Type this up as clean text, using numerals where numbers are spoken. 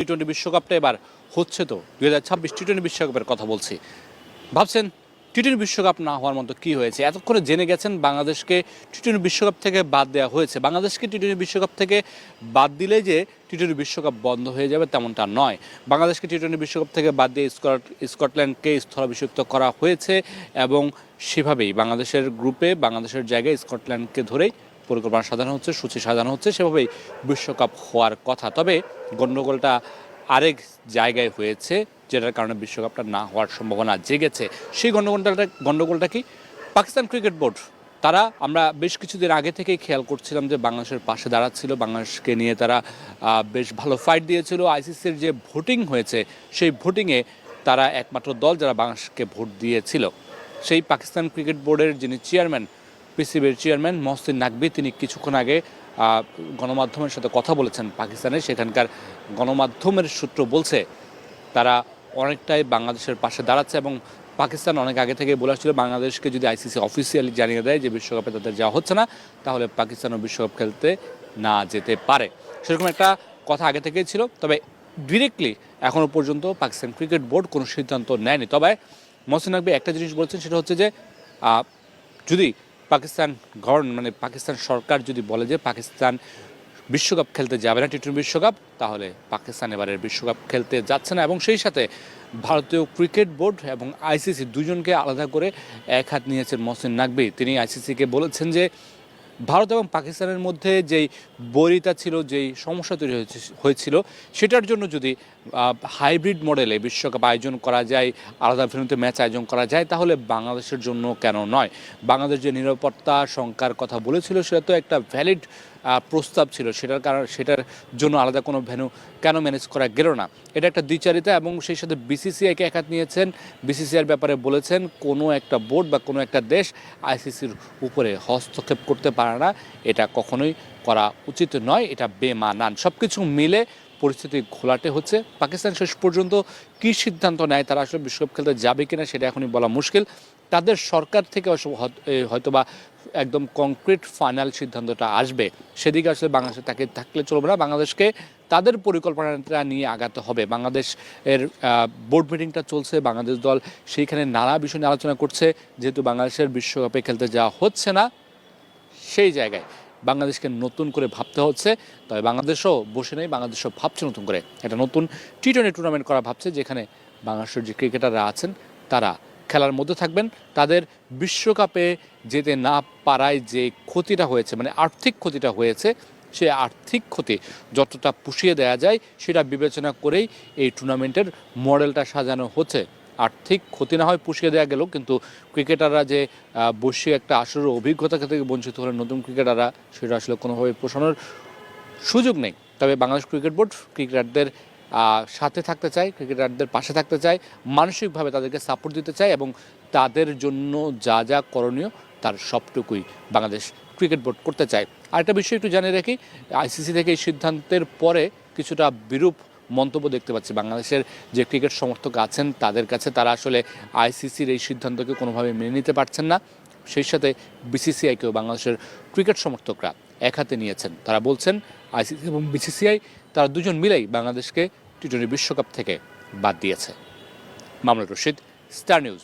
টি-20 বিশ্বকাপটা এবার হচ্ছে তো 2026 টি-20 বিশ্বকাপের কথা বলছি। ভাবছেন টি-20 বিশ্বকাপ না হওয়ার মতো কি হয়েছে? এতক্ষণে জেনে গেছেন বাংলাদেশকে টি-20 বিশ্বকাপ থেকে বাদ দেওয়া হয়েছে। বাংলাদেশকে টি-20 বিশ্বকাপ থেকে বাদ দিলে যে টি-20 বিশ্বকাপ বন্ধ হয়ে যাবে তেমনটা নয়। বাংলাদেশকে টি-20 বিশ্বকাপ থেকে বাদ দিয়ে স্কটল্যান্ডকে স্থলাভিষিক্ত করা হয়েছে এবং সেভাবেই বাংলাদেশের গ্রুপে বাংলাদেশের জায়গায় স্কটল্যান্ডকে ধরেই পরিকল্পনা সাজানো হচ্ছে, সূচি সাজানো হচ্ছে, সেভাবেই বিশ্বকাপ হওয়ার কথা। তবে গণ্ডগোলটা আরেক জায়গায় হয়েছে, যেটার কারণে বিশ্বকাপটা না হওয়ার সম্ভাবনা জেগেছে। সেই গণ্ডগোলটা কি? পাকিস্তান ক্রিকেট বোর্ড তারা, আমরা বেশ কিছুদিন আগে থেকেই খেয়াল করছিলাম যে বাংলাদেশের পাশে দাঁড়াচ্ছিল, বাংলাদেশকে নিয়ে তারা বেশ ভালো ফাইট দিয়েছিল। আইসিসির যে ভোটিং হয়েছে সেই ভোটিংয়ে তারা একমাত্র দল যারা বাংলাদেশকে ভোট দিয়েছিল। সেই পাকিস্তান ক্রিকেট বোর্ডের যিনি চেয়ারম্যান, পিসিবির চেয়ারম্যান মহসিন নাকভি, তিনি কিছুক্ষণ আগে গণমাধ্যমের সাথে কথা বলেছেন পাকিস্তানে। সেখানকার গণমাধ্যমের সূত্র বলছে তারা অনেকটাই বাংলাদেশের পাশে দাঁড়াচ্ছে এবং পাকিস্তান অনেক আগে থেকে বলে আসছিল বাংলাদেশকে যদি আইসিসি অফিসিয়ালি জানিয়ে দেয় যে বিশ্বকাপে তাদের যাওয়া হচ্ছে না, তাহলে পাকিস্তানও বিশ্বকাপ খেলতে না যেতে পারে। সেরকম একটা কথা আগে থেকেই ছিল। তবে ডিরেক্টলি এখনও পর্যন্ত পাকিস্তান ক্রিকেট বোর্ড কোনো সিদ্ধান্ত নেয়নি। তবে মহসিন নাকভি একটা জিনিস বলছেন, সেটা হচ্ছে যে যদি পাকিস্তান পাকিস্তান সরকার যদি বলে যে পাকিস্তান বিশ্বকাপ খেলতে যাবে না টি-20 বিশ্বকাপ, তাহলে পাকিস্তান এবারের বিশ্বকাপ খেলতে যাচ্ছে না। এবং সেই সাথে ভারতীয় ক্রিকেট বোর্ড এবং আইসিসি দুজনকে আলাদা করে এক হাত নিয়েছেন মহসিন নাকভি। তিনি আইসিসিকে বলেছেন যে ভারত এবং পাকিস্তানের মধ্যে যেই বৈরিতা ছিল, যেই সমস্যা তৈরি হয়েছিল, সেটার জন্য যদি হাইব্রিড মডেলে বিশ্বকাপ আয়োজন করা যায়, আলাদা ভেন্যুতে ম্যাচ আয়োজন করা যায়, তাহলে বাংলাদেশের জন্য কেন নয়? বাংলাদেশ যে নিরাপত্তা শঙ্কার কথা বলেছিল, সেটা তো একটা ভ্যালিড প্রস্তাব ছিল। সেটার জন্য আলাদা কোনো ভেন্যু কেন ম্যানেজ করা গেল না? এটা একটা দ্বিচারিতা। এবং সেই সাথে বিসিসিআইকে এক হাত নিয়েছেন। বিসিসিআইয়ের ব্যাপারে বলেছেন কোনো একটা বোর্ড বা কোনো একটা দেশ আইসিসির উপরে হস্তক্ষেপ করতে পারে না, এটা কখনোই করা উচিত নয়, এটা বেমানান। সব কিছু মিলে পরিস্থিতি ঘোলাটে হচ্ছে। পাকিস্তান শেষ পর্যন্ত কী সিদ্ধান্ত নেয়, তারা আসলে বিশ্বকাপ খেলতে যাবে কিনা সেটা এখনই বলা মুশকিল। তাদের সরকার থেকে হয়তোবা একদম কংক্রিট ফাইনাল সিদ্ধান্তটা আসবে, সেদিকে আসলে বাংলাদেশে তাকে থাকলে চলবে না। বাংলাদেশকে তাদের পরিকল্পনাটা নিয়ে আগাতে হবে। বাংলাদেশের বোর্ড মিটিংটা চলছে, বাংলাদেশ দল সেইখানে নানা বিষয় নিয়ে আলোচনা করছে। যেহেতু বাংলাদেশের বিশ্বকাপে খেলতে যাওয়া হচ্ছে না, সেই জায়গায় বাংলাদেশকে নতুন করে ভাবতে হচ্ছে। তবে বাংলাদেশও বসে নেই, বাংলাদেশও ভাবছে নতুন করে একটা নতুন টি-20 টুর্নামেন্ট করা ভাবছে, যেখানে বাংলাদেশের যে ক্রিকেটাররা আছেন তারা খেলার মধ্যে থাকবেন। তাদের বিশ্বকাপে যেতে না পারায় যে ক্ষতিটা হয়েছে, আর্থিক ক্ষতিটা হয়েছে, সে আর্থিক ক্ষতি যতটা পুষিয়ে দেওয়া যায় সেটা বিবেচনা করেই এই টুর্নামেন্টের মডেলটা সাজানো হচ্ছে। আর্থিক ক্ষতি না হয় পুষিয়ে দেওয়া গেল, কিন্তু ক্রিকেটাররা যে বৈশ্বিক একটা আসরের অভিজ্ঞতা থেকে বঞ্চিত হলেন নতুন ক্রিকেটাররা, সেটা আসলে কোনোভাবে পোষানোর সুযোগ নেই। তবে বাংলাদেশ ক্রিকেট বোর্ড ক্রিকেটারদের সাথে থাকতে চায়, ক্রিকেটারদের পাশে থাকতে চায়, মানসিকভাবে তাদেরকে সাপোর্ট দিতে চায় এবং তাদের জন্য যা যা করণীয় তার সবটুকুই বাংলাদেশ ক্রিকেট বোর্ড করতে চায়। আরেকটা বিষয় একটু জানিয়ে রাখি, আইসিসি থেকে এই সিদ্ধান্তের পরে কিছুটা বিরূপ মন্তব্য দেখতে পাচ্ছি বাংলাদেশের যে ক্রিকেট সমর্থক আছেন তাদের কাছে। তারা আসলে আইসিসির এই সিদ্ধান্তকে কোনোভাবে মেনে নিতে পারছেন না। সেই সাথে বিসিসিআইকেও বাংলাদেশের ক্রিকেট সমর্থকরা এক হাতে নিয়েছেন। তারা বলছেন আইসিসি এবং বিসিসিআই তারা দুজন মিলেই বাংলাদেশকে টি-20 বিশ্বকাপ থেকে বাদ দিয়েছে। Mamunur Rashid, star news.